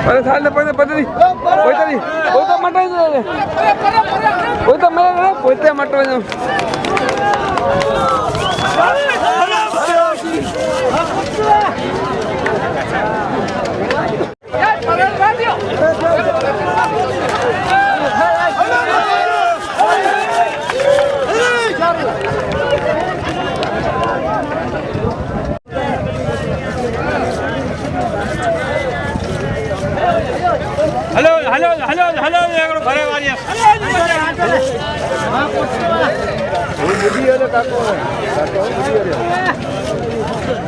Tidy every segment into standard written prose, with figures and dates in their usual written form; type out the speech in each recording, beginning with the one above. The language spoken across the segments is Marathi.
अरे साले पहिले पहिले पोइता नि पोइता मटाइ दे पोइता मैले पोइता मटाइ दे हेलो हेलो हेलो हेलो एकरो भरे वाली वो बुढ़ी वाले काको बुढ़ी वाले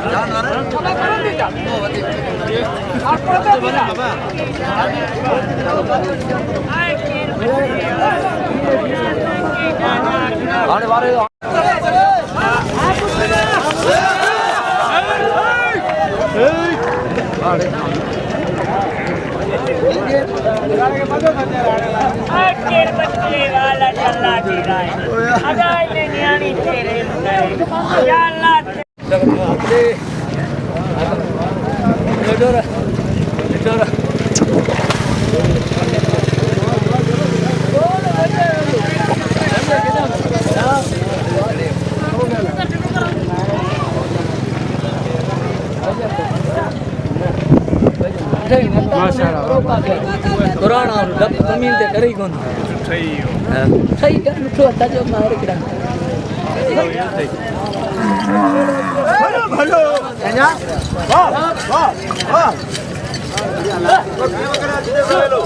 जान आ आने वाले वाला चला अगर नियानी तेरे पुराना डब जमीन ते करे कोन सही कर मिठो आता जो मार किरा भलो भलो जा वाह वाह वाह लो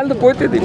तो पोते दी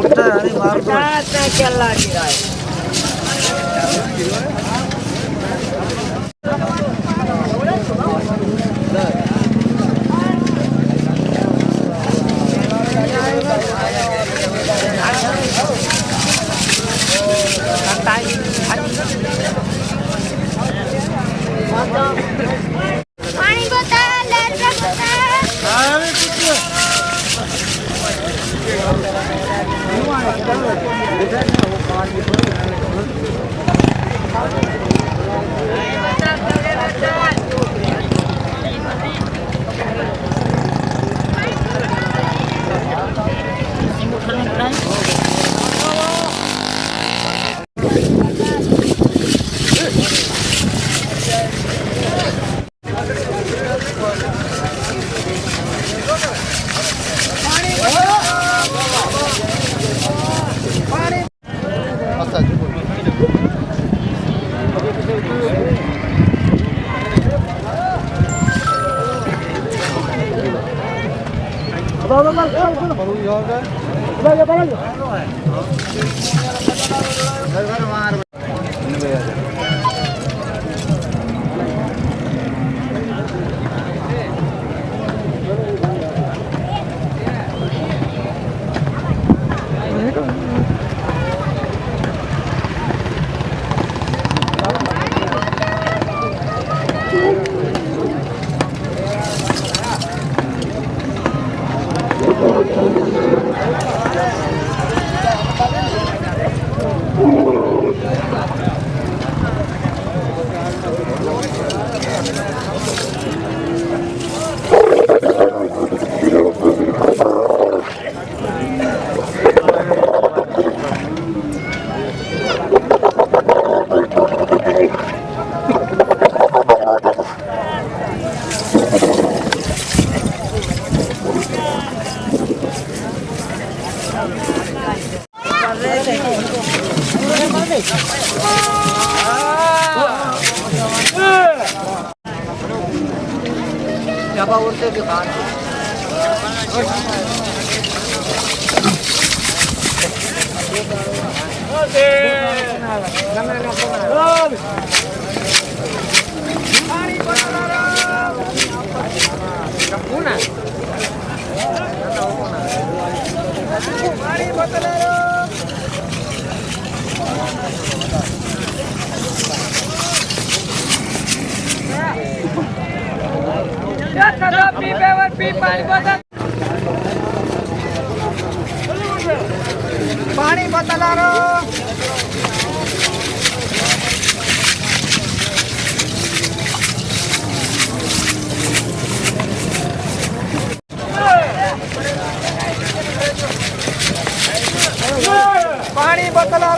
पाणी बदला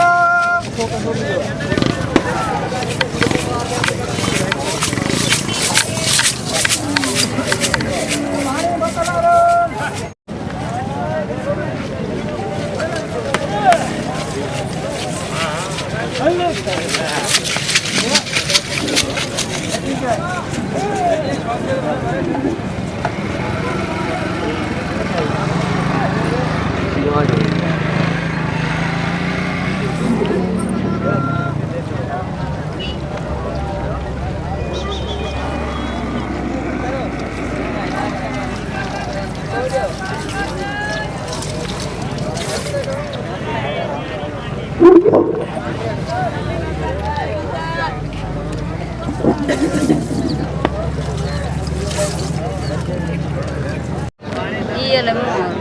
पाणी बदला Iya lemon.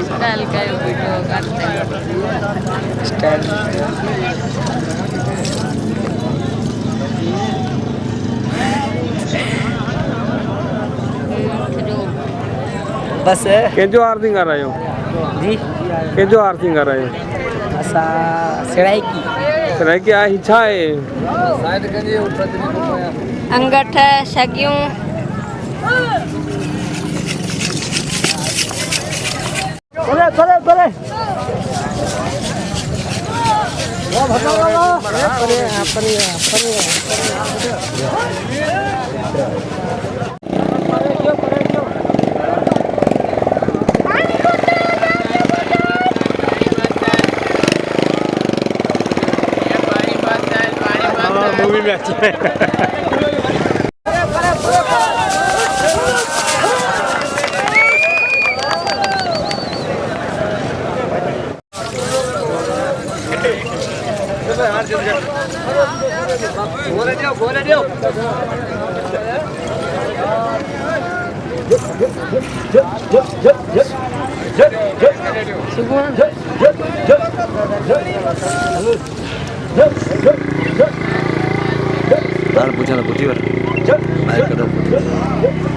Style kayak video kartel. Style. बस है के जो आरती कर रहे हो जी के जो आरती कर रहे हो असा सराय की आ इच्छा है अंगठ शगियों चले चले चले वो भगवान अपने अपने मूवी में अच्छा है जब तार पूछा ना पूछी वर माइक करो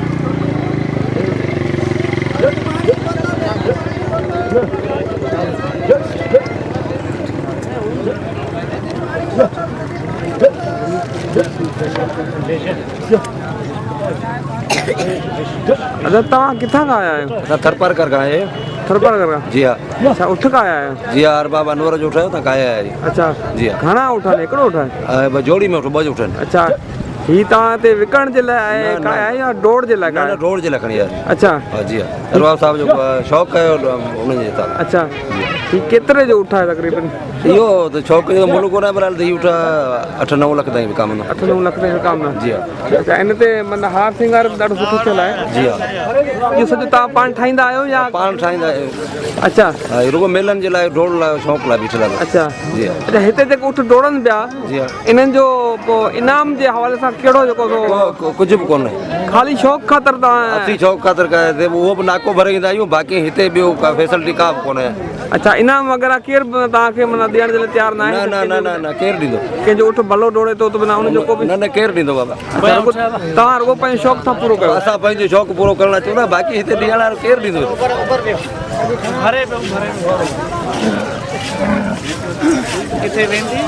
अच्छा तव्हां किथां खां आया आहियो? असां थरपर कर का है थरपर खां? जी हाँ अच्छा उठ खां आया आहियो? जी हाँ अरबाब अनवर जो उठायो त काया है अच्छा जी हाँ घणा उठ आहिनि? हिकिड़ो उठ आहे? जोड़ी में उठो ॿ उठनि अच्छा ही तव्हां हिते विकण जे लाइ आहे न, न। का आहे या डोड़ जे लाइ न का न आहे? रोड जे लखणी है अच्छा जी हाँ अरबाब साहब जो शौक़ है उन्हनि जे हिसाब अच्छा ही केतिरे जो उठ आहे तक़रीबन? इहो त शौक़ जो मुल्क कोन्हे पर ही उठा 8-9 लख ताईं विकाम 8-9 लख ताईं विकाम न? जी हाँ अच्छा इन ते माना हार सिंगार ॾाढो सुठो थियल आहे? जी हाँ इहो सॼो तव्हां पाण ठाहींदा आहियो या? पाण ठाहींदा अच्छा रुगो मेलनि जे लाइ डोड़ लाइ शौक़ लाइ बीठल आहे अच्छा जी हाँ अच्छा हिते जेको उठ डोड़नि पिया जी हाँ इन्हनि जो पोइ इनाम जे हवाले सां कहिड़ो जेको कुझु बि कोन्हे ख़ाली शौक़ ख़ातिर तव्हां? असी शौक़ ख़ातिर कयो उहो बि नाको भरे ईंदा आहियूं बाक़ी हिते ॿियो का फैसिलिटी का बि कोन्हे अच्छा इनाम वग़ैरह केरु बि तव्हांखे माना ॾियण जे लाइ तयारु न न आहे? न न न न केरु ॾींदो कंहिंजो उठ भलो डोड़े थो त बिना हुनजो को बि न न केरु ॾींदो बाबा तव्हां रुगो पंहिंजो शौक़ सां पूरो कयो? असां पंहिंजो शौक़ु पूरो करणु अचूं न बाक़ी हिते ॾियण वारो केरु ॾींदो किथे वेंदी